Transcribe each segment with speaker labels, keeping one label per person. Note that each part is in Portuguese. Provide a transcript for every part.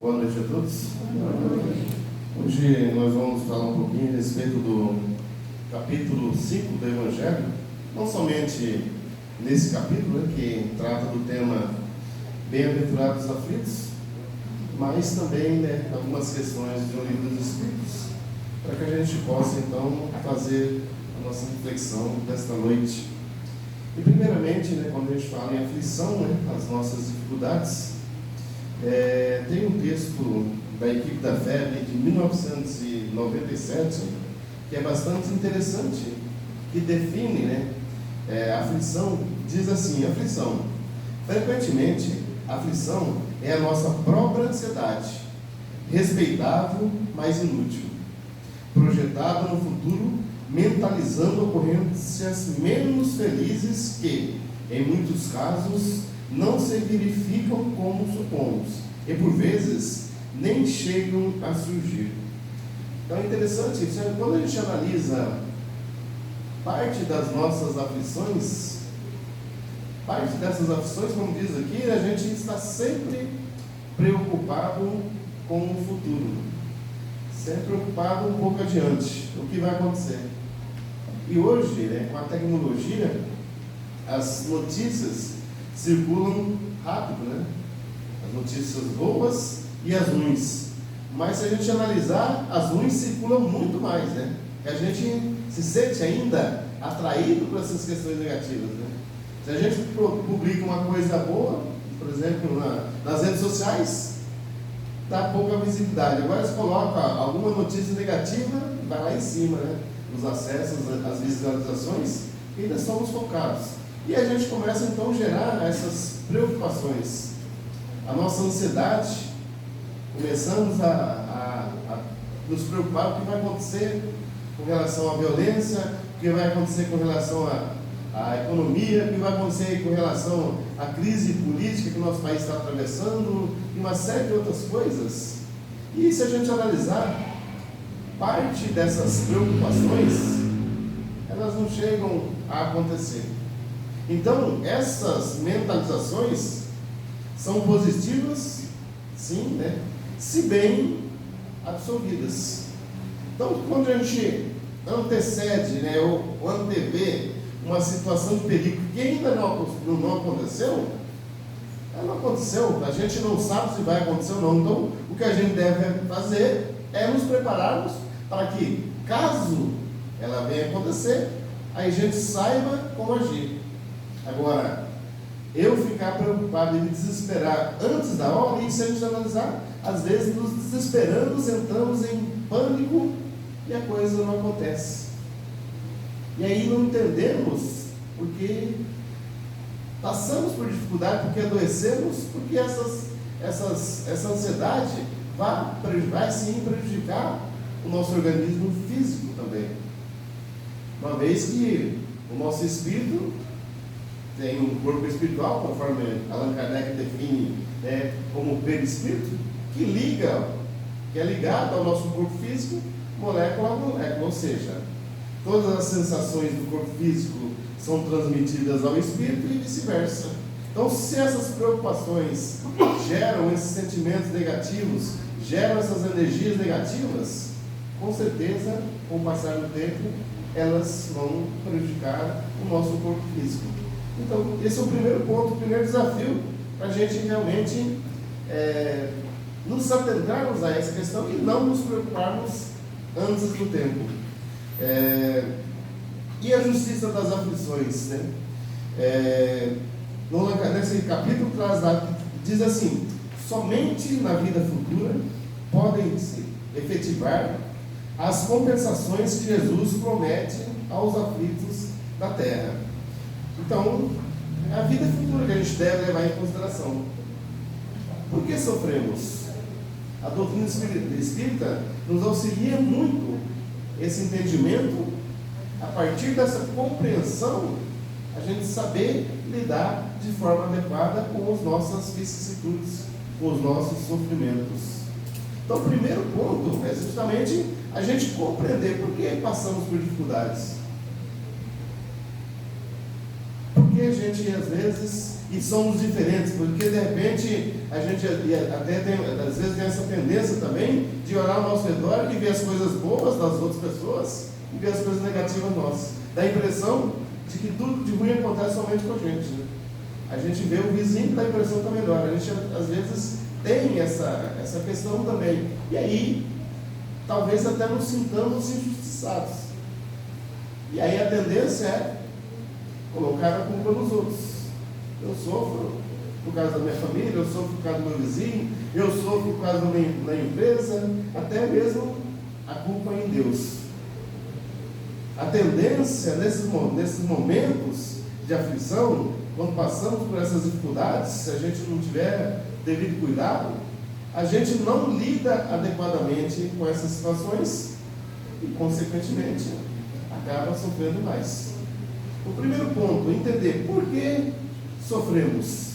Speaker 1: Boa noite a todos. Hoje nós vamos falar um pouquinho a respeito do capítulo 5 do Evangelho, não somente nesse capítulo, que trata do tema Bem-aventurados aflitos, mas também algumas questões do livro dos Espíritos, para que a gente possa então fazer a nossa reflexão desta noite. E primeiramente, quando a gente fala em aflição, as nossas dificuldades, tem um texto da Equipe da Fé de 1997 que é bastante interessante, que define a aflição. Diz assim: aflição, frequentemente a aflição é a nossa própria ansiedade, respeitável, mas inútil, projetada no futuro, mentalizando ocorrências menos felizes que, em muitos casos, não se verificam como supomos, e por vezes nem chegam a surgir. Então é interessante, quando a gente analisa parte das nossas aflições, parte dessas aflições, como diz aqui, a gente está sempre preocupado com o futuro, sempre preocupado um pouco adiante, o que vai acontecer. E hoje, com a tecnologia, as notícias circulam rápido, as notícias boas e as ruins. Mas se a gente analisar, as ruins circulam muito mais, A gente se sente ainda atraído por essas questões negativas, Se a gente publica uma coisa boa, por exemplo, nas redes sociais, dá pouca visibilidade. Agora se coloca alguma notícia negativa, vai lá em cima, Os acessos, as visualizações, e ainda somos focados. E a gente começa então a gerar essas preocupações. A nossa ansiedade, começamos a nos preocupar com o que vai acontecer com relação à violência, o que vai acontecer com relação à economia, o que vai acontecer com relação à crise política que o nosso país está atravessando, e uma série de outras coisas. E se a gente analisar, parte dessas preocupações, elas não chegam a acontecer. Então, essas mentalizações são positivas, sim, se bem absorvidas. Então, quando a gente antecede, ou antevê uma situação de perigo que ainda não aconteceu, ela não aconteceu, a gente não sabe se vai acontecer ou não. Então, o que a gente deve fazer é nos prepararmos para que, caso ela venha acontecer, aí a gente saiba como agir. Agora, eu ficar preocupado e me desesperar antes da hora, e se a gente analisar, às vezes nos desesperamos, entramos em pânico e a coisa não acontece. E aí não entendemos porque passamos por dificuldade, porque adoecemos, porque essa ansiedade vai sim prejudicar o nosso organismo físico também. Uma vez que o nosso espírito tem um corpo espiritual, conforme Allan Kardec define como perispírito, que é ligado ao nosso corpo físico, molécula a molécula, ou seja, todas as sensações do corpo físico são transmitidas ao espírito e vice-versa. Então, se essas preocupações geram esses sentimentos negativos, geram essas energias negativas, com certeza, com o passar do tempo, elas vão prejudicar o nosso corpo físico. Então, esse é o primeiro ponto, o primeiro desafio, para a gente realmente nos atentarmos a essa questão e não nos preocuparmos antes do tempo. E a justiça das aflições, nesse capítulo diz assim: somente na vida futura podem se efetivar as compensações que Jesus promete aos aflitos da terra. Então, é a vida futura que a gente deve levar em consideração. Por que sofremos? A doutrina espírita nos auxilia muito esse entendimento, a partir dessa compreensão, a gente saber lidar de forma adequada com as nossas vicissitudes, com os nossos sofrimentos. Então, o primeiro ponto é justamente a gente compreender por que passamos por dificuldades. Porque a gente, às vezes, e somos diferentes, porque de repente a gente até tem, às vezes tem essa olhar ao nosso redor e ver as coisas boas das outras pessoas e ver as coisas negativas nossas. Dá a impressão de que tudo de ruim acontece somente com a gente, né? A gente vê o vizinho e dá a impressão que está melhor. A gente, às vezes, tem essa questão também. E aí, talvez até nos sintamos injustiçados. E aí a tendência é colocar a culpa nos outros. Eu sofro por causa da minha família, eu sofro por causa do meu vizinho, eu sofro por causa da empresa, até mesmo a culpa é em Deus. A tendência nesses momentos de aflição, quando passamos por essas dificuldades, se a gente não tiver devido cuidado, a gente não lida adequadamente com essas situações e, consequentemente, acaba sofrendo mais. O primeiro ponto, entender por que sofremos.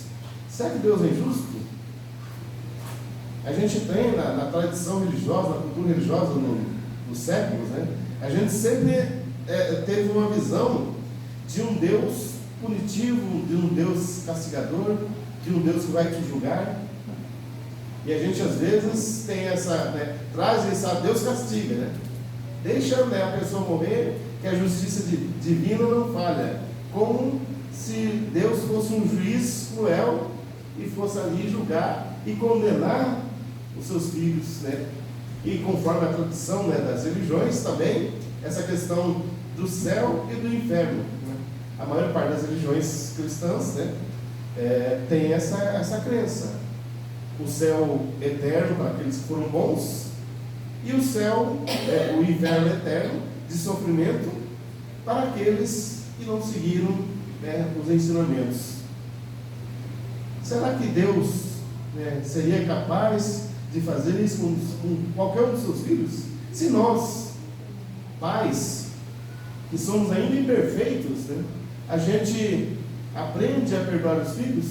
Speaker 1: Será que Deus é injusto? A gente tem na tradição religiosa, na cultura religiosa nos séculos, né? A gente sempre teve uma visão de um Deus punitivo, de um Deus castigador, de um Deus que vai te julgar. E a gente às vezes tem traz essa, Deus castiga, né? Deixa a pessoa morrer, que a justiça divina não falha. Como se Deus fosse um juiz cruel e fosse ali julgar e condenar os seus filhos, né? E conforme a tradição, né, das religiões também, essa questão do céu e do inferno, né? A maior parte das religiões cristãs, né, tem essa crença. O céu eterno para aqueles que foram bons, e o céu, o inferno eterno de sofrimento para aqueles que não seguiram, né, os ensinamentos. Será que Deus, né, seria capaz de fazer isso com qualquer um dos seus filhos? Se nós, pais, que somos ainda imperfeitos, né, a gente aprende a perdoar os filhos,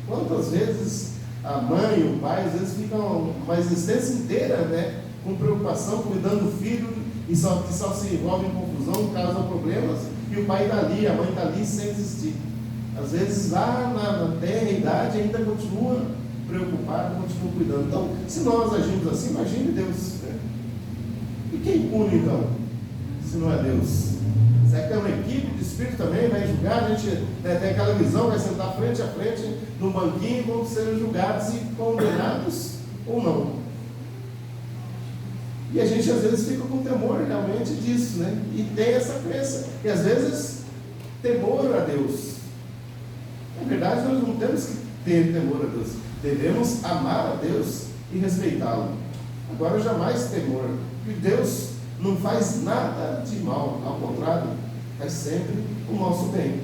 Speaker 1: quantas vezes a mãe e o pai, às vezes, ficam uma existência inteira, né, com preocupação, cuidando do filho, e que só se envolve em confusão, causa problemas, e o pai está ali, a mãe está ali sem existir. Às vezes, lá na terra, idade, ainda continua preocupado, continua cuidando. Então, se nós agimos assim, imagine Deus, né? E quem pune, então, se não é Deus? Será que é uma equipe de espírito também vai julgar? A gente, né, tem aquela visão, vai sentar frente a frente no banquinho e vão ser julgados e condenados ou não. E a gente às vezes fica com temor realmente disso, né? E tem essa crença. E às vezes, temor a Deus. Na verdade, nós não temos que ter temor a Deus. Devemos amar a Deus e respeitá-lo. Agora, jamais temor. Porque Deus não faz nada de mal. Ao contrário, faz sempre o nosso bem.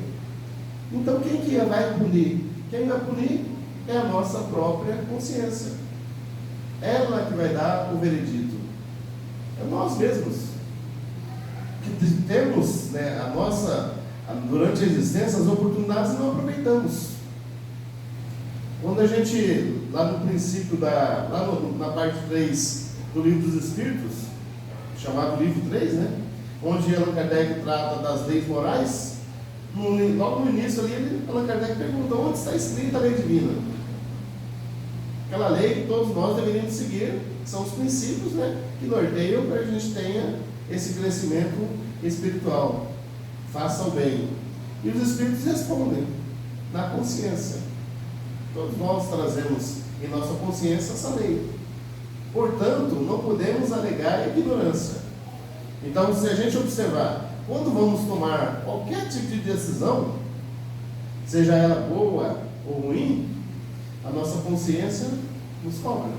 Speaker 1: Então, quem que vai punir? Quem vai punir é a nossa própria consciência. Ela que vai dar o veredito. É nós mesmos que temos, né, durante a existência, as oportunidades e não aproveitamos. Quando a gente, lá no princípio, na parte 3 do Livro dos Espíritos, chamado Livro 3, né, onde Allan Kardec trata das leis morais, logo no início ali, Allan Kardec pergunta onde está escrita a lei divina. Aquela lei que todos nós deveríamos seguir, são os princípios, né, que norteiam para que a gente tenha esse crescimento espiritual. Faça o bem. E os Espíritos respondem na consciência. Todos nós trazemos em nossa consciência essa lei. Portanto, não podemos alegar ignorância. Então, se a gente observar, quando vamos tomar qualquer tipo de decisão, seja ela boa ou ruim, a nossa consciência nos cobra.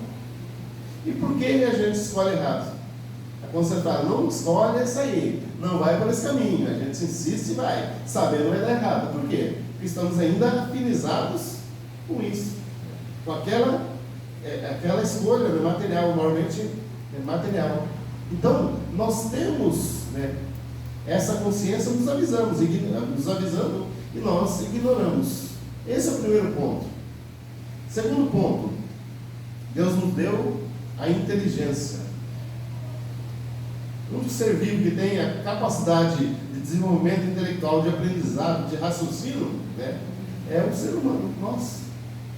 Speaker 1: E por que a gente escolhe errado? A consciência fala, não escolhe essa aí, não vai por esse caminho. A gente insiste e vai, sabendo vai dar errado. Por quê? Porque estamos ainda afinizados com isso, com aquela escolha, né, material, normalmente material. Então, nós temos, né, essa consciência nos avisando e nós ignoramos. Esse é o primeiro ponto. Segundo ponto, Deus nos deu a inteligência. Um ser vivo que tem a capacidade de desenvolvimento intelectual, de aprendizado, de raciocínio, né, é o ser humano, nós.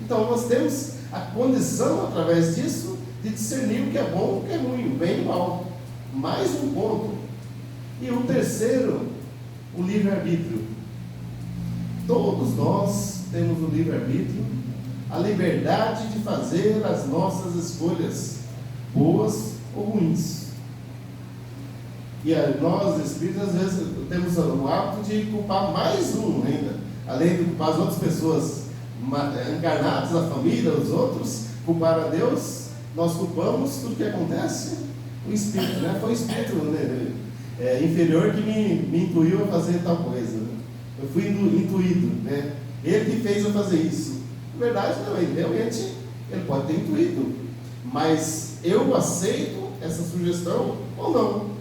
Speaker 1: Então nós temos a condição, através disso, de discernir o que é bom, o que é ruim, o bem e o mal. Mais um ponto. E o terceiro, o livre-arbítrio. Todos nós temos o livre-arbítrio, a liberdade de fazer as nossas escolhas, boas ou ruins. E nós, espíritos, às vezes temos o hábito de culpar mais um ainda, além de culpar as outras pessoas encarnadas, a família, os outros, culpar a Deus, nós culpamos tudo que acontece, o espírito, né? Foi o espírito, né, inferior que me intuiu a fazer tal coisa, né? Eu fui intuído, né? Ele que fez eu fazer isso. Na verdade, não, ele realmente pode ter intuído, mas eu aceito essa sugestão ou não?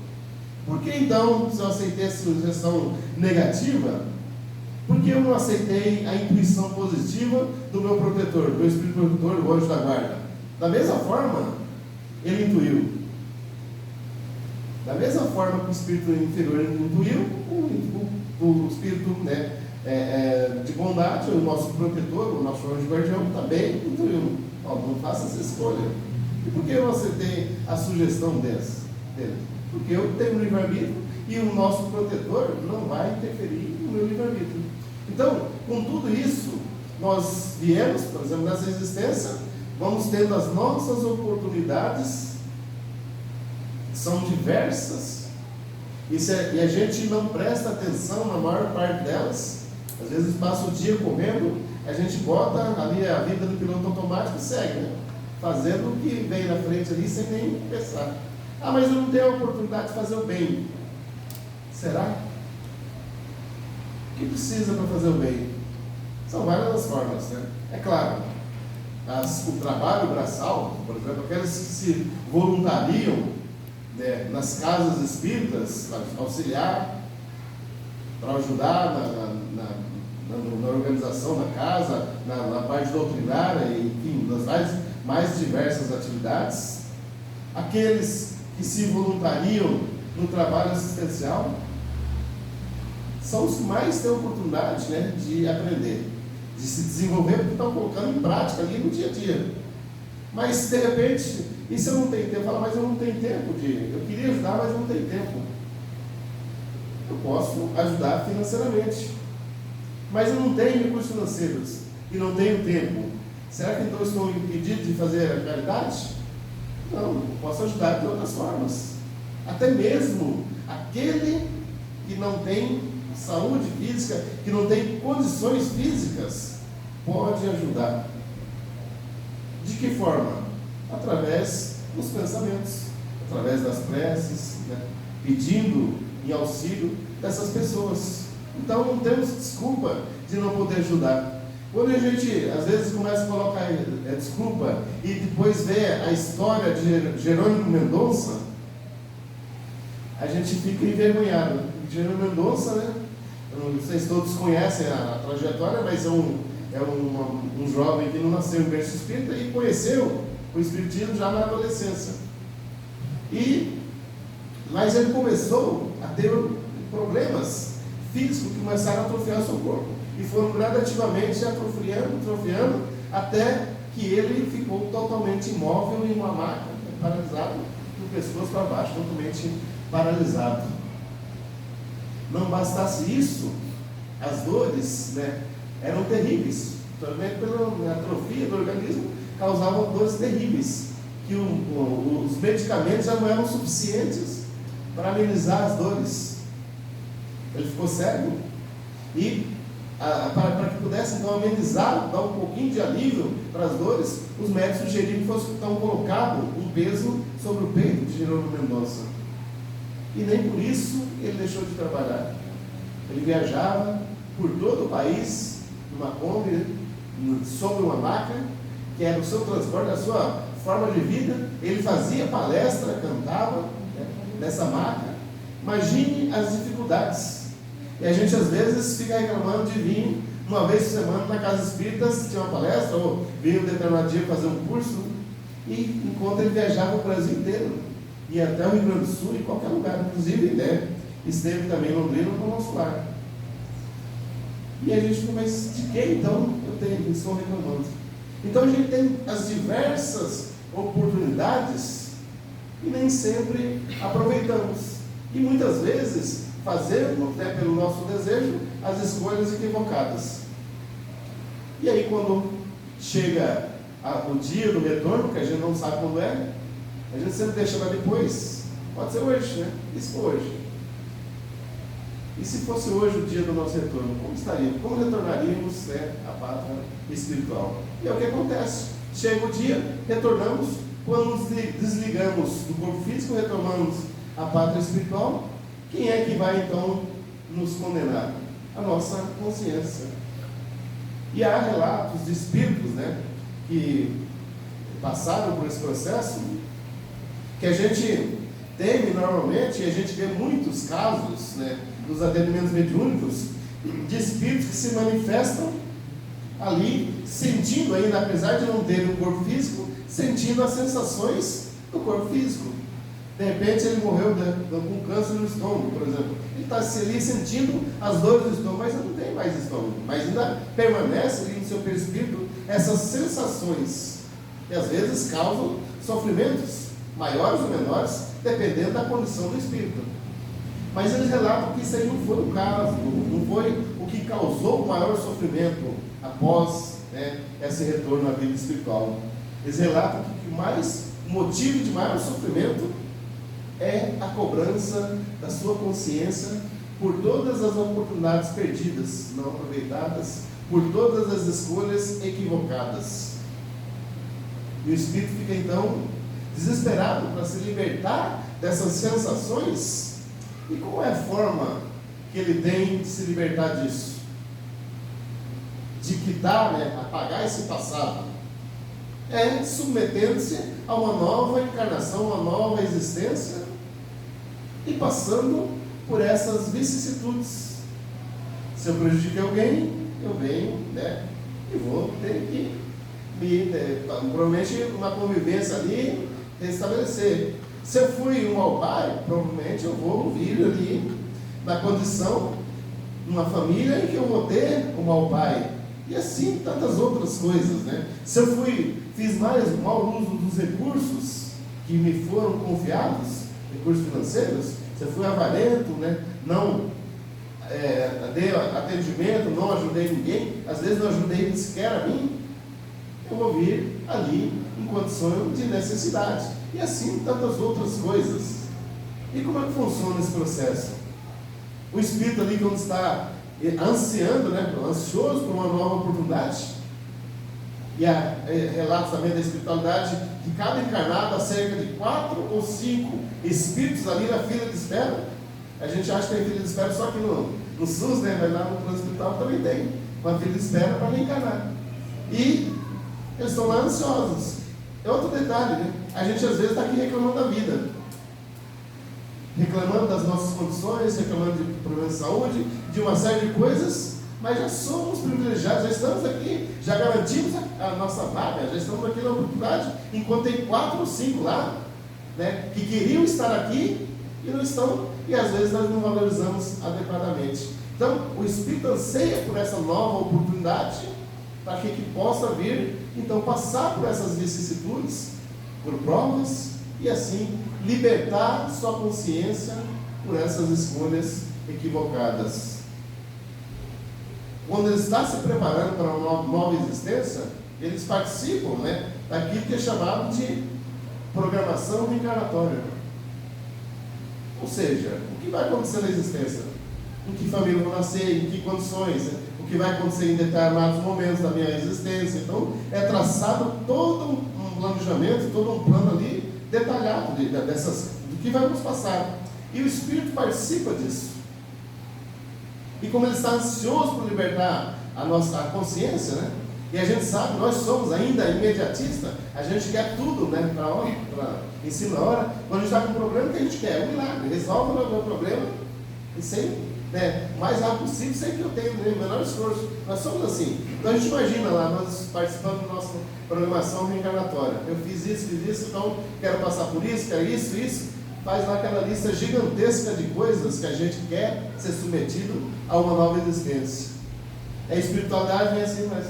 Speaker 1: Por que então, se eu aceitei essa sugestão negativa, por que eu não aceitei a intuição positiva do meu protetor, do meu espírito protetor, do anjo da guarda? Da mesma forma, ele intuiu. Da mesma forma que o espírito inferior intuiu, o espírito, né, de bondade, o nosso protetor, o nosso anjo guardião, também intuiu. Não faça essa escolha. E por que eu aceitei a sugestão dele? Porque eu tenho um livre-arbítrio e o nosso protetor não vai interferir no meu livre-arbítrio. Então, com tudo isso, nós viemos, por exemplo, nessa existência, vamos tendo as nossas oportunidades, são diversas, e a gente não presta atenção na maior parte delas. Às vezes passa o dia correndo, a gente bota ali a vida do piloto automático e segue, né? Fazendo o que vem na frente ali sem nem pensar. Mas eu não tenho a oportunidade de fazer o bem. Será? O que precisa para fazer o bem? São várias formas, né? É claro, o trabalho braçal, por exemplo, aqueles que se voluntariam, né, nas casas espíritas, para auxiliar, para ajudar na organização da casa, na parte doutrinária, enfim, nas mais diversas atividades. Aqueles que se voluntariam no trabalho assistencial são os que mais têm oportunidade, né, de aprender, de se desenvolver, porque estão colocando em prática ali no dia a dia. Mas de repente, e se eu não tenho tempo? Fala, mas eu não tenho tempo eu queria ajudar, mas eu não tenho tempo. Eu posso ajudar financeiramente, mas eu não tenho recursos financeiros e não tenho tempo. Será que então eu estou impedido de fazer a caridade? Não, eu posso ajudar de outras formas. Até mesmo aquele que não tem saúde física, que não tem condições físicas, pode ajudar. De que forma? Através dos pensamentos, através das preces, né? Pedindo em auxílio dessas pessoas. Então não temos desculpa de não poder ajudar. Quando a gente às vezes começa a colocar desculpa e depois vê a história de Jerônimo Mendonça, a gente fica envergonhado. Jerônimo Mendonça, né? Não sei se todos conhecem a trajetória, mas é um jovem que não nasceu em berço espírita e conheceu o espiritismo já na adolescência. Mas ele começou a ter problemas físicos que começaram a atrofiar o seu corpo. E foram gradativamente atrofiando, até que ele ficou totalmente imóvel em uma maca, paralisado, do pescoço para baixo, totalmente paralisado. Não bastasse isso, as dores, né, eram terríveis. Também pela atrofia do organismo, causavam dores terríveis, que os medicamentos já não eram suficientes para amenizar as dores. Ele ficou cego e para que pudesse então amenizar, dar um pouquinho de alívio para as dores, os médicos sugeriram que fosse então colocado um peso sobre o peito de Jerônimo Mendonça. E nem por isso ele deixou de trabalhar. Ele viajava por todo o país, numa Kombi, sobre uma maca, que era o seu transporte, a sua forma de vida. Ele fazia palestra, cantava, né, nessa maca. Imagine as dificuldades. E a gente às vezes fica reclamando de vir uma vez por semana na casa espírita assistir uma palestra, ou vir um determinado dia fazer um curso, e enquanto ele viajava o Brasil inteiro, ia até o Rio Grande do Sul e qualquer lugar, inclusive, né, esteve também em Londrina no nosso lar. E a gente fica, mas de que então estou reclamando? Então a gente tem as diversas oportunidades e nem sempre aproveitamos. E muitas vezes fazemos, pelo nosso desejo, as escolhas equivocadas. E aí quando chega o dia do retorno, que a gente não sabe quando é, a gente sempre deixa para depois. Pode ser hoje, né? Isso for hoje. E se fosse hoje o dia do nosso retorno, como estaríamos? Como retornaríamos à pátria espiritual? E é o que acontece. Chega o dia, retornamos. Quando nos desligamos do corpo físico, retornamos à pátria espiritual. Quem é que vai então nos condenar? A nossa consciência. E há relatos de espíritos, que passaram por esse processo, que a gente teme normalmente, e a gente vê muitos casos, nos atendimentos mediúnicos, de espíritos que se manifestam ali, sentindo ainda, apesar de não ter um corpo físico, sentindo as sensações do corpo físico. De repente ele morreu com câncer no estômago, por exemplo. Ele está ali sentindo as dores do estômago, mas não tem mais estômago. Mas ainda permanece ali no seu perispírito essas sensações, que às vezes causam sofrimentos, maiores ou menores, dependendo da condição do espírito. Mas eles relatam que isso aí não foi o caso, não foi o que causou o maior sofrimento após esse retorno à vida espiritual. Eles relatam que o motivo de maior sofrimento é a cobrança da sua consciência por todas as oportunidades perdidas, não aproveitadas, por todas as escolhas equivocadas. E o espírito fica então desesperado para se libertar dessas sensações. E qual é a forma que ele tem de se libertar disso? De quitar, apagar esse passado? É submetendo-se a uma nova encarnação, uma nova existência, e passando por essas vicissitudes. Se eu prejudiquei alguém, eu venho, e vou ter que provavelmente uma convivência ali restabelecer. Se eu fui um mau pai, provavelmente eu vou vir ali na condição, numa família em que eu vou ter um mau pai. E assim tantas outras coisas, Se eu fiz mau uso dos recursos que me foram confiados, recursos financeiros, se eu fui avarento, não dei atendimento, não ajudei ninguém, às vezes não ajudei nem sequer a mim, eu vou vir ali em condição de necessidade. E assim tantas outras coisas. E como é que funciona esse processo? O espírito ali, quando está ansiando, ansioso por uma nova oportunidade, e há relatos também da espiritualidade que cada encarnado há cerca de 4 ou 5 espíritos ali na fila de espera. A gente acha que tem fila de espera só aqui no SUS, mas lá no plano espiritual também tem uma fila de espera para reencarnar. E eles estão lá ansiosos. É outro detalhe, a gente às vezes está aqui reclamando da vida, reclamando das nossas condições, reclamando de problemas de saúde, de uma série de coisas, mas já somos privilegiados, já estamos aqui, já garantimos a nossa vaga, já estamos aqui na oportunidade, enquanto tem 4 ou 5 lá, que queriam estar aqui e não estão, e às vezes nós não valorizamos adequadamente. Então, o Espírito anseia por essa nova oportunidade, para que possa vir, então, passar por essas vicissitudes, por provas, e assim libertar sua consciência por essas escolhas equivocadas. Quando ele está se preparando para uma nova existência, eles participam daquilo que é chamado de programação reencarnatória. Ou seja, o que vai acontecer na existência? Em que família eu vou nascer, em que condições, o que vai acontecer em determinados momentos da minha existência. Então, é traçado todo um planejamento, todo um plano ali detalhado do que vai nos passar. E o Espírito participa disso. E como ele está ansioso por libertar a nossa consciência, e a gente sabe, nós somos ainda imediatistas, a gente quer tudo, em cima da hora. Quando a gente está com um problema, o que a gente quer? Um milagre, resolve o meu problema, e sem, o mais rápido possível, sem que eu tenha o menor esforço. Nós somos assim. Então a gente imagina lá, nós participando da nossa programação reencarnatória. Eu fiz isso, então quero passar por isso, quero isso. Faz lá aquela lista gigantesca de coisas que a gente quer ser submetido a uma nova existência. A espiritualidade vem assim, mas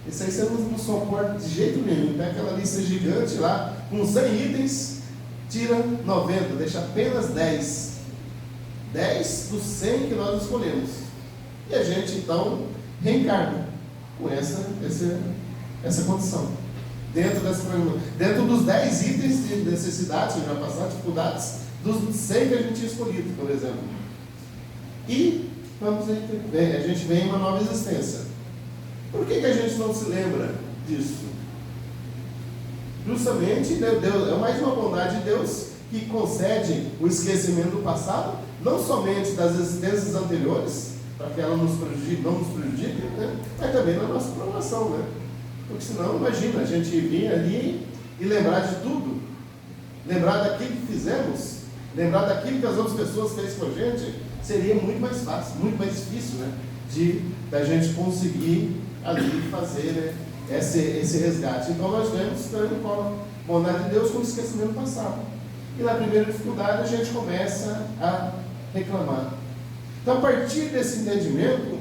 Speaker 1: Isso aí você não suporta de jeito nenhum. Pega aquela lista gigante lá, com 100 itens, tira 90, deixa apenas 10. 10 dos 100 que nós escolhemos. E a gente então reencarna com essa condição. Dentro dos 10 itens de necessidades, já passaram dificuldades, dos 100 que a gente tinha escolhido, por exemplo. E a gente vem em uma nova existência. Por que a gente não se lembra disso? Justamente, Deus, é mais uma bondade de Deus que concede o esquecimento do passado, não somente das existências anteriores, para que ela não nos prejudique, né? Mas também na nossa programação, né? Porque senão, imagina, a gente vir ali e lembrar de tudo, lembrar daquilo que fizemos, lembrar daquilo que as outras pessoas fez com a gente, seria muito mais fácil, muito mais difícil, né? Da gente conseguir ali fazer, né, esse resgate. Então nós vemos com a bondade de Deus com o esquecimento passado. E na primeira dificuldade a gente começa a reclamar. Então, a partir desse entendimento,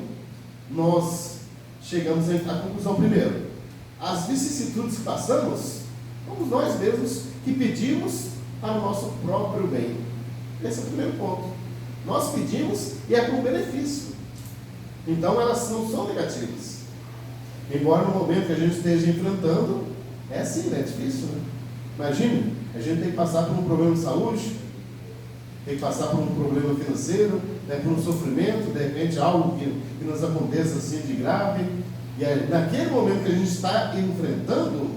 Speaker 1: nós chegamos à conclusão primeiro. As vicissitudes que passamos, somos nós mesmos que pedimos para o nosso próprio bem. Esse é o primeiro ponto. Nós pedimos e é por benefício. Então, elas não são negativas. Embora no momento que a gente esteja enfrentando, é assim, né? É difícil, né? Imagine, a gente tem que passar por um problema de saúde, tem que passar por um problema financeiro, né, por um sofrimento, de repente algo que nos aconteça assim de grave, e aí, naquele momento que a gente está enfrentando,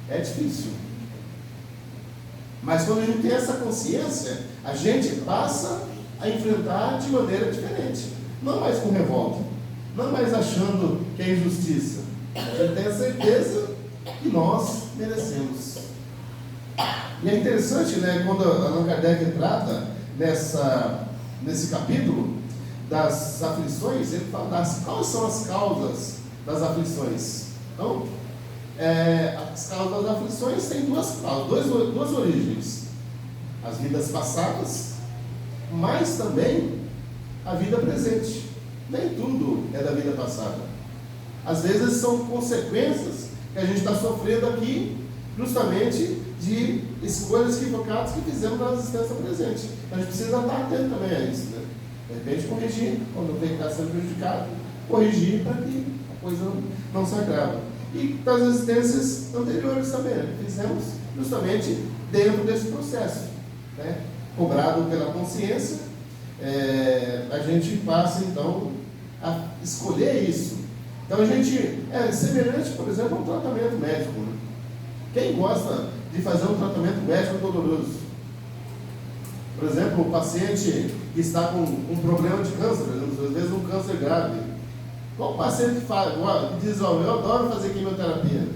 Speaker 1: é difícil. Mas quando a gente tem essa consciência, a gente passa a enfrentar de maneira diferente, não mais com revolta, não mais achando que é injustiça. A gente tem a certeza que nós merecemos. E é interessante, né, quando Allan Kardec trata nesse capítulo das aflições, ele fala quais são as causas das aflições. Então, as causas das aflições têm duas origens: as vidas passadas, mas também a vida presente. Nem tudo é da vida passada. Às vezes são consequências que a gente está sofrendo aqui, justamente de escolhas equivocadas que fizemos na existência presente. A gente precisa estar atento também a isso, né? De repente corrigir, quando tem que estar sendo prejudicado, corrigir para que a coisa não se agrave. E das existências anteriores também, né? Fizemos justamente dentro desse processo, né? Cobrado pela consciência, a gente passa então a escolher isso. Então a gente é semelhante, por exemplo, a um tratamento médico, né? Quem gosta de fazer um tratamento médico doloroso? Por exemplo, o paciente que está com um problema de câncer, às vezes um câncer grave. Qual paciente que diz, eu adoro fazer quimioterapia?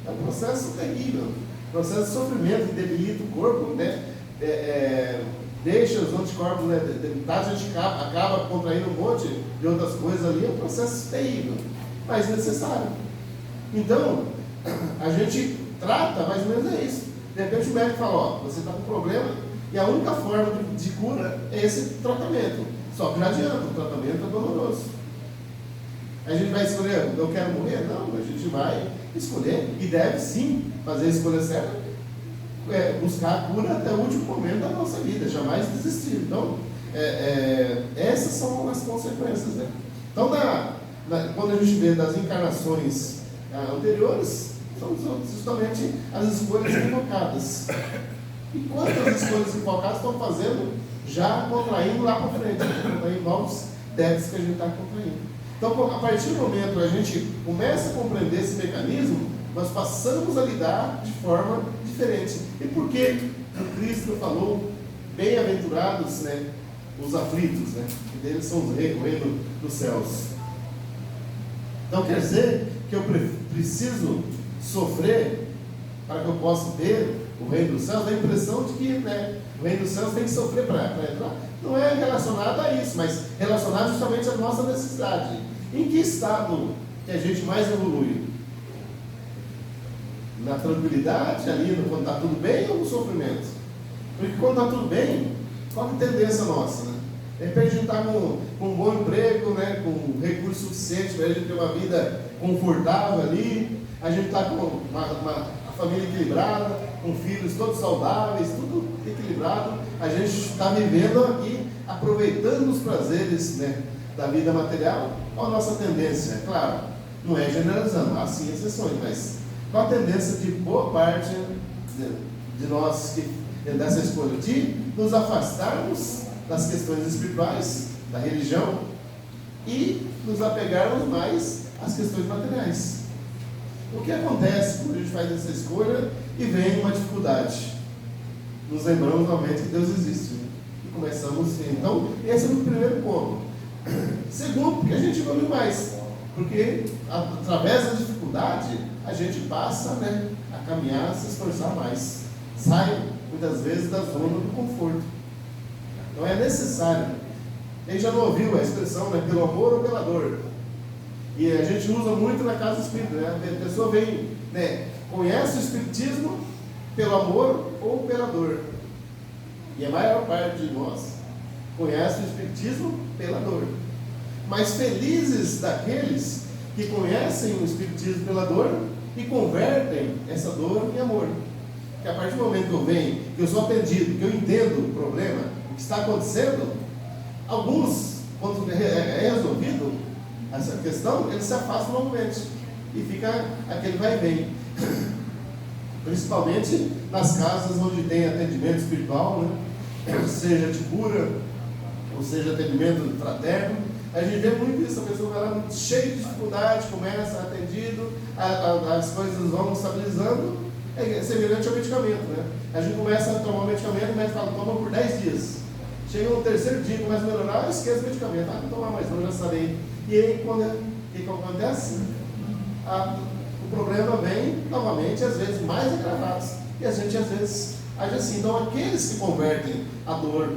Speaker 1: É um processo terrível, processo de sofrimento que debilita o corpo, né? Deixa os anticorpos, né? A gente acaba contraindo um monte de outras coisas ali, é um processo terrível, mas necessário. Então, a gente trata, mais ou menos é isso. De repente o médico fala, você está com problema e a única forma de cura é esse tratamento. Só que não adianta, o tratamento é doloroso. A gente vai escolher, eu quero morrer? Não, a gente vai escolher e deve sim fazer a escolha certa, buscar a cura até o último momento da nossa vida, jamais desistir. Então, essas são as consequências, né? Então, quando a gente vê das encarnações anteriores, são justamente as escolhas equivocadas. E quantas escolhas equivocadas estão fazendo, já contraindo lá para frente, contraindo novos débitos que a gente está contraindo. Então, a partir do momento que a gente começa a compreender esse mecanismo, nós passamos a lidar de forma diferente. E por que o Cristo falou, bem-aventurados, né, os aflitos, né, que deles são o reino dos céus? Então, quer dizer que eu preciso sofrer para que eu possa ter o reino dos céus? Dá a impressão de que, né, o reino dos céus tem que sofrer para entrar. Não é relacionado a isso, mas relacionado justamente à nossa necessidade. Em que estado que a gente mais evolui? Na tranquilidade, ali quando está tudo bem, ou no sofrimento? Porque quando está tudo bem, qual é a tendência nossa, né? De repente a gente está com um bom emprego, né, com recurso suficiente para a gente ter uma vida confortável ali, a gente está com a família equilibrada, com filhos todos saudáveis, tudo equilibrado, a gente está vivendo aqui, aproveitando os prazeres, né, da vida material. Qual a nossa tendência? É claro, não é generalizando, há sim exceções, mas qual a tendência de boa parte de nós dessa escolha de nos afastarmos das questões espirituais, da religião, e nos apegarmos mais às questões materiais? O que acontece quando a gente faz essa escolha e vem uma dificuldade? Nos lembramos novamente que Deus existe, né? E começamos, então, esse é o primeiro ponto. Segundo, porque a gente evolui mais, porque através da dificuldade a gente passa, né, a caminhar, a se esforçar mais, sai muitas vezes da zona do conforto. Então é necessário. A gente já não ouviu a expressão, né, pelo amor ou pela dor? E a gente usa muito na casa espírita, né? A pessoa vem, né, conhece o espiritismo pelo amor ou pela dor. E a maior parte de nós conhece o espiritismo pela dor. Mas felizes daqueles que conhecem o espiritismo pela dor e convertem essa dor em amor. Que a partir do momento que eu venho, que eu sou atendido, que eu entendo o problema, o que está acontecendo, alguns, quando é resolvido essa questão, eles se afastam novamente e fica aquele vai e vem. Principalmente nas casas onde tem atendimento espiritual, né? Seja de cura, ou seja atendimento fraterno, a gente vê muito isso. A pessoa vai lá cheia de dificuldade, começa atendido, as coisas vão estabilizando, é semelhante ao medicamento, né? A gente começa a tomar o medicamento, o médico fala, toma por 10 dias. Chega no terceiro dia, começa a melhorar, esquece o medicamento, não tomar mais, não, já sarei. E aí, o que acontece? O problema vem novamente, às vezes mais agravados, e a gente às vezes age assim. Então aqueles que convertem a dor,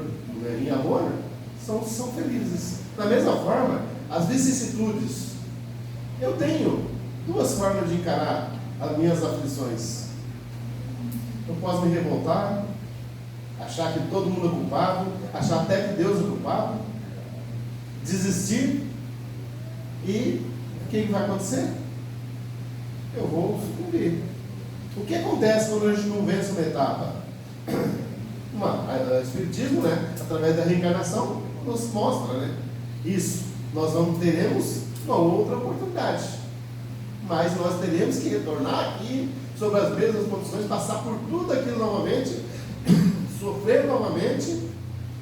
Speaker 1: né, em amor são felizes. Da mesma forma, as vicissitudes. Eu tenho duas formas de encarar as minhas aflições. Eu posso me revoltar, achar que todo mundo é culpado, achar até que Deus é culpado, desistir, e o que vai acontecer? Eu vou sucumbir. O que acontece quando a gente não vence uma etapa? O Espiritismo, né, através da reencarnação, nos mostra, né, isso. Nós teremos uma outra oportunidade, mas nós teremos que retornar aqui sobre as mesmas condições, passar por tudo aquilo novamente, sofrer novamente,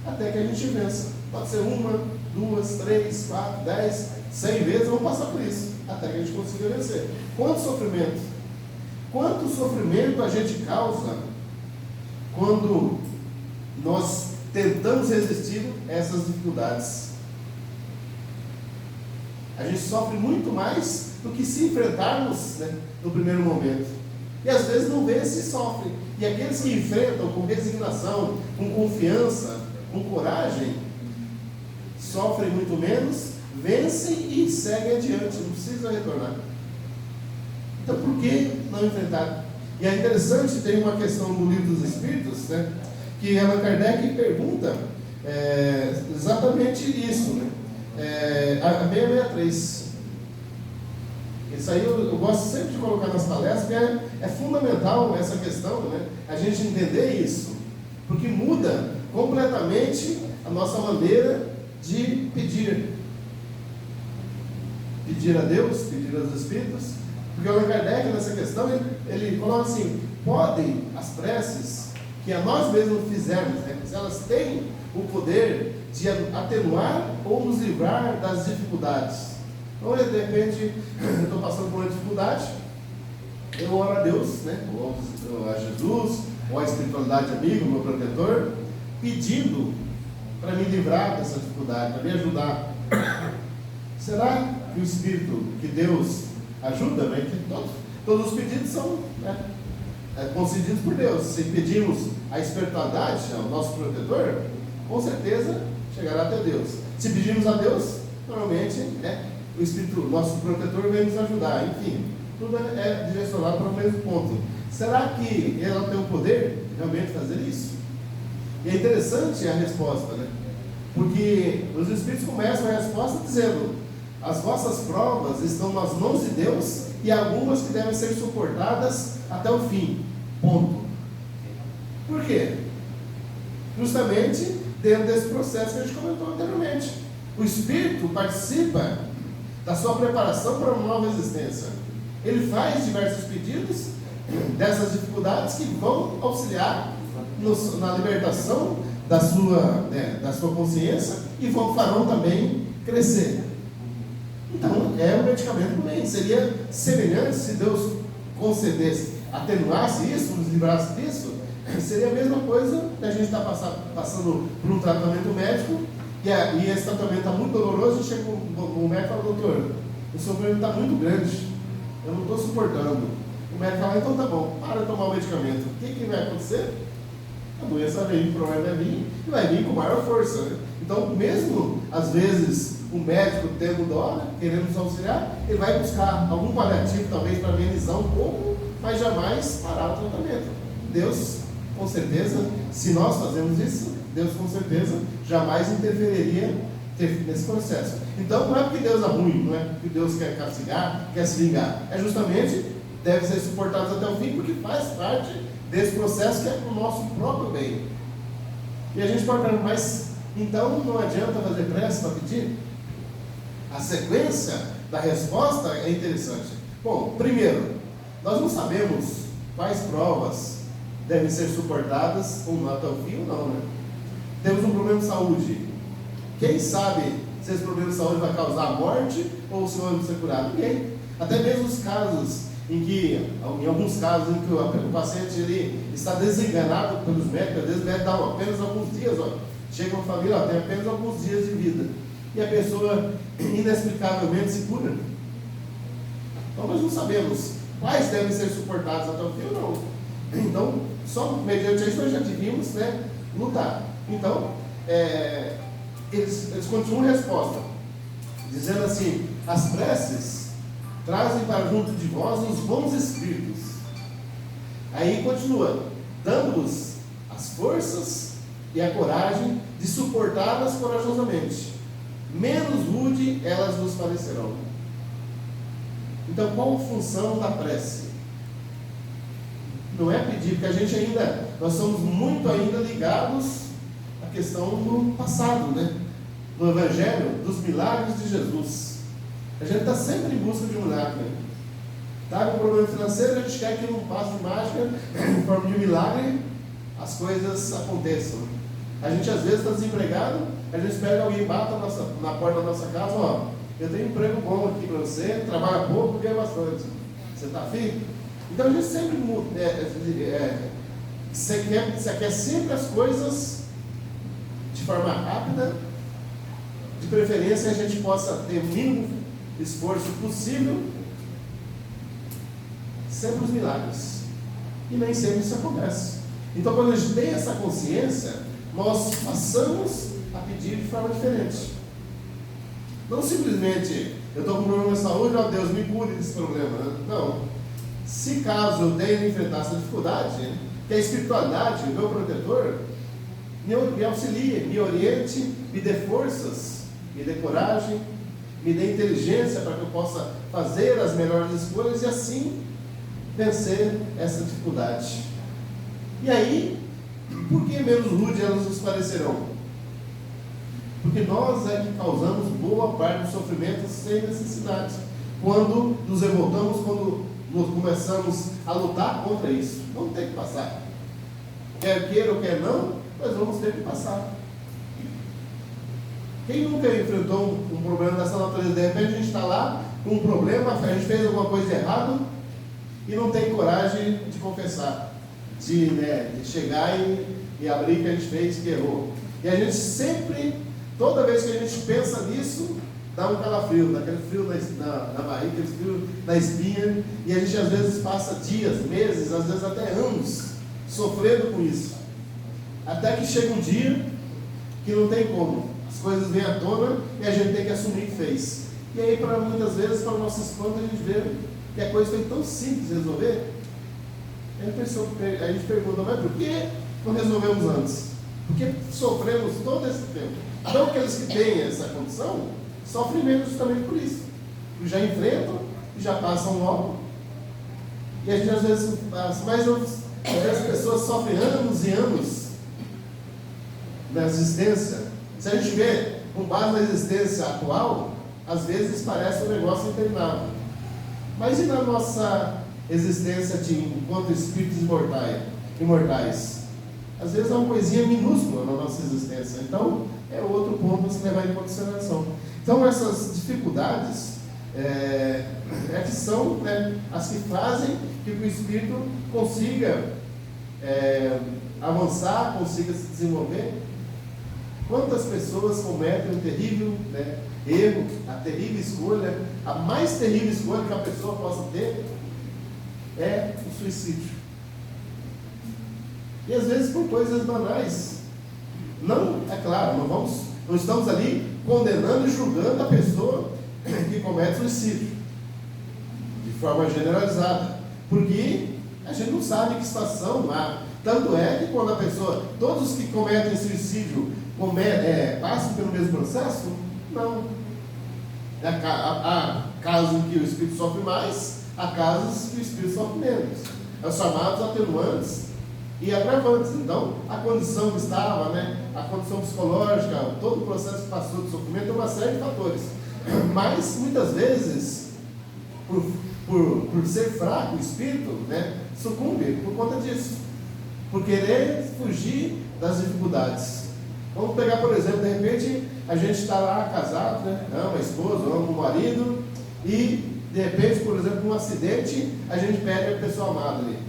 Speaker 1: até que a gente vença. Pode ser 1, 2, 3, 4, 10, 100 vezes, vamos passar por isso, até que a gente consiga vencer. Quanto sofrimento a gente causa quando nós tentamos resistir a essas dificuldades? A gente sofre muito mais do que se enfrentarmos, né, no primeiro momento. E às vezes não vence e sofre. E aqueles que enfrentam com resignação, com confiança, com coragem, sofrem muito menos, vencem e seguem adiante, não precisa retornar. Então por que não enfrentar? E é interessante, tem uma questão no Livro dos Espíritos, né, que Allan Kardec pergunta exatamente isso, né? A 663. Isso aí eu gosto sempre de colocar nas palestras, porque é fundamental essa questão, né? A gente entender isso, porque muda completamente a nossa maneira de pedir a Deus, pedir aos Espíritos, porque o Allan Kardec nessa questão, ele coloca assim, podem as preces que a nós mesmos fizermos, né, se elas têm o poder de atenuar ou nos livrar das dificuldades. Então, de repente, eu estou passando por uma dificuldade, eu oro a Deus, né, ou a Jesus, ou a espiritualidade amiga, o meu protetor, pedindo para me livrar dessa dificuldade, para me ajudar. Será que o Espírito, que Deus ajuda, né, que todos os pedidos são, né, concedidos por Deus. Se pedimos a espiritualidade ao nosso protetor, com certeza chegará até Deus. Se pedimos a Deus, normalmente, né, o Espírito, nosso protetor, vem nos ajudar. Enfim, tudo é direcionado para o mesmo ponto. Será que ela tem o poder de realmente fazer isso? E é interessante a resposta, né? Porque os Espíritos começam a resposta dizendo: as vossas provas estão nas mãos de Deus e algumas que devem ser suportadas até o fim. Ponto. Por quê? Justamente dentro desse processo que a gente comentou anteriormente. O Espírito participa da sua preparação para uma nova existência. Ele faz diversos pedidos dessas dificuldades que vão auxiliar na libertação da sua consciência e farão também crescer. Então, é um medicamento do bem. Seria semelhante se Deus concedesse, atenuasse isso, nos livrasse disso. Seria a mesma coisa que a gente está passando por um tratamento médico e esse tratamento está muito doloroso. A gente chega o médico e fala: doutor, o sofrimento está muito grande, eu não estou suportando. O médico fala: então tá bom, para de tomar o medicamento. O que vai acontecer? A doença vem, o problema vai vir e vai vir com maior força, né? Então, mesmo às vezes o médico tendo dó, né, querendo nos auxiliar, ele vai buscar algum paliativo talvez para amenizar um pouco, mas jamais parar o tratamento. Deus, com certeza, se nós fazemos isso, Deus com certeza jamais interferiria nesse processo. Então, não é porque Deus é ruim, não é porque Deus quer castigar, quer se vingar. É justamente, deve ser suportado até o fim, porque faz parte desse processo que é para o nosso próprio bem. E a gente pode perguntar: mas então não adianta fazer prece para pedir? A sequência da resposta é interessante. Bom, primeiro, nós não sabemos quais provas devem ser suportadas ou não até o fim ou não, né? Temos um problema de saúde. Quem sabe se esse problema de saúde vai causar a morte ou se vamos ser curado? Ninguém. Até mesmo os casos em alguns casos em que o paciente ele está desenganado pelos médicos, às vezes deve dar apenas alguns dias, chega uma família, tem apenas alguns dias de vida, e a pessoa inexplicavelmente se cura. Então nós não sabemos quais devem ser suportados até o fim ou não. Então, só mediante isso nós já devíamos, né, lutar. Então, eles continuam a resposta, dizendo assim: as preces trazem para junto de vós os bons espíritos. Aí continua: dando-vos as forças e a coragem de suportá-las corajosamente. Menos rude elas vos parecerão. Então, qual a função da prece? Não é pedir, porque a gente nós somos muito ainda ligados à questão do passado, né? No Evangelho, dos milagres de Jesus. A gente está sempre em busca de um milagre. Está com um problema financeiro, a gente quer que num passo de mágica, em forma de milagre, as coisas aconteçam. A gente às vezes está desempregado, a gente espera que alguém bata na porta da nossa casa: ó, eu tenho um emprego bom aqui para você, trabalha pouco, ganha bastante. Você está afim? Então a gente sempre você quer sempre as coisas de forma rápida, de preferência a gente possa ter o mínimo esforço possível, sempre os milagres. E nem sempre isso acontece. Então, quando a gente tem essa consciência, nós passamos a pedir de forma diferente. Não simplesmente: eu estou com um problema de saúde, ó Deus, me cure desse problema. Não. Se caso eu tenha que enfrentar essa dificuldade, que a espiritualidade, o meu protetor, me auxilie, me oriente, me dê forças, me dê coragem, me dê inteligência para que eu possa fazer as melhores escolhas e assim vencer essa dificuldade. E aí, por que menos rude elas nos parecerão? Porque nós é que causamos boa parte do sofrimento sem necessidade. Quando nos revoltamos, quando nós começamos a lutar contra isso, vamos ter que passar. Quer queira ou quer não, nós vamos ter que passar. Quem nunca enfrentou um problema dessa natureza? De repente a gente está lá com um problema, a gente fez alguma coisa errada e não tem coragem de confessar, de chegar e abrir que a gente fez, que errou. E a gente sempre, toda vez que a gente pensa nisso, dá um calafrio, daquele frio na barriga, aquele frio na espinha, e a gente às vezes passa dias, meses, às vezes até anos sofrendo com isso, até que chega um dia que não tem como, as coisas vêm à tona e a gente tem que assumir que fez. E aí, muitas vezes, para o nosso espanto, a gente vê que a coisa foi tão simples de resolver. A gente pergunta: mas por que não resolvemos antes? Porque sofremos todo esse tempo. Então, aqueles que têm essa condição sofrem menos justamente por isso. Porque já enfrentam, já passam logo. E a gente às vezes as pessoas sofrem anos e anos na existência. Se a gente vê com base na existência atual, às vezes parece um negócio interminável. Mas e na nossa existência enquanto espíritos imortais? Às vezes é uma coisinha minúscula na nossa existência. Então, é outro ponto a se levar em consideração. Então, essas dificuldades que são, né, as que fazem que o espírito consiga avançar, consiga se desenvolver. Quantas pessoas cometem um terrível, né, erro, a terrível escolha, a mais terrível escolha que a pessoa possa ter é o suicídio. E às vezes por coisas banais. Não, é claro, não estamos ali condenando e julgando a pessoa que comete suicídio de forma generalizada, porque a gente não sabe que situação há. Tanto é que quando a pessoa, todos que cometem suicídio passam pelo mesmo processo? Não. Há casos em que o espírito sofre mais, há casos que o espírito sofre menos. É os chamados atenuantes e agravantes. Então, a condição que estava, né, a condição psicológica, todo o processo que passou de sofrimento, tem uma série de fatores. Mas, muitas vezes, por ser fraco o espírito, né, sucumbe por conta disso. Por querer fugir das dificuldades. Vamos pegar, por exemplo, de repente, a gente está lá casado, né, ama a esposa, ama o marido, e, de repente, por exemplo, num acidente, a gente perde a pessoa amada ali.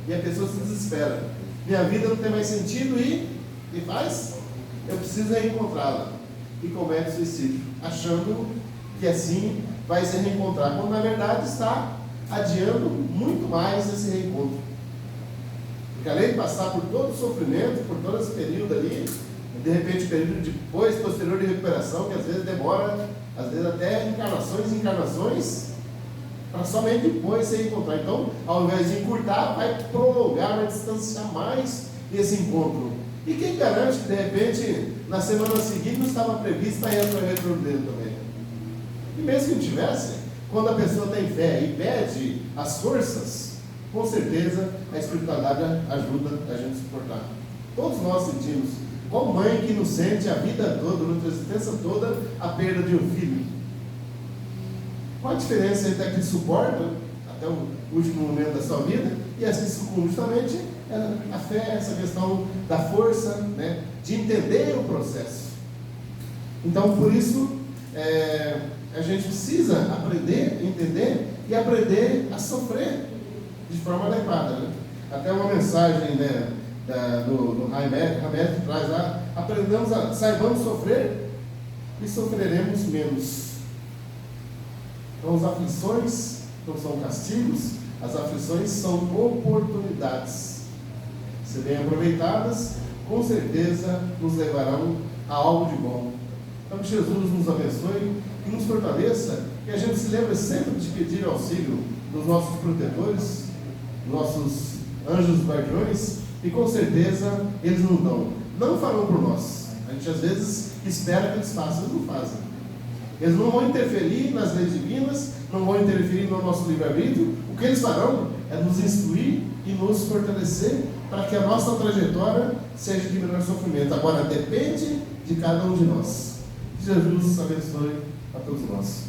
Speaker 1: E a pessoa se desespera. Minha vida não tem mais sentido e faz? Eu preciso reencontrá-la. E comete suicídio, achando que assim vai se reencontrar, quando na verdade está adiando muito mais esse reencontro. Porque além de passar por todo o sofrimento, por todo esse período ali, de repente período depois, posterior de recuperação, que às vezes demora, às vezes até encarnações, para somente depois se encontrar. Então, ao invés de encurtar, vai prolongar, vai distanciar mais esse encontro. E quem garante que de repente, na semana seguinte, não estava prevista a retorno dele também? E mesmo que não tivesse, quando a pessoa tem fé e pede as forças, com certeza a espiritualidade ajuda a gente a suportar. Todos nós sentimos, qual mãe que não sente a vida toda, durante a existência toda, a perda de um filho? Qual a diferença entre a que suporta até o último momento da sua vida e as que sucumbem? Justamente a fé, essa questão da força, né, de entender o processo. Então, por isso, a gente precisa aprender, entender e aprender a sofrer de forma adequada, né? Até uma mensagem, né, do Hamed traz lá: saibamos sofrer e sofreremos menos. Então, as aflições não são castigos, as aflições são oportunidades. Se bem aproveitadas, com certeza nos levarão a algo de bom. Então, que Jesus nos abençoe e nos fortaleça, que a gente se lembre sempre de pedir auxílio dos nossos protetores, nossos anjos guardiões, e com certeza eles nos dão. Não farão por nós. A gente às vezes espera que eles façam, eles não fazem. Eles não vão interferir nas leis divinas, não vão interferir no nosso livre-arbítrio. O que eles farão é nos instruir e nos fortalecer para que a nossa trajetória seja de menor sofrimento. Agora depende de cada um de nós. Que Jesus abençoe a todos nós.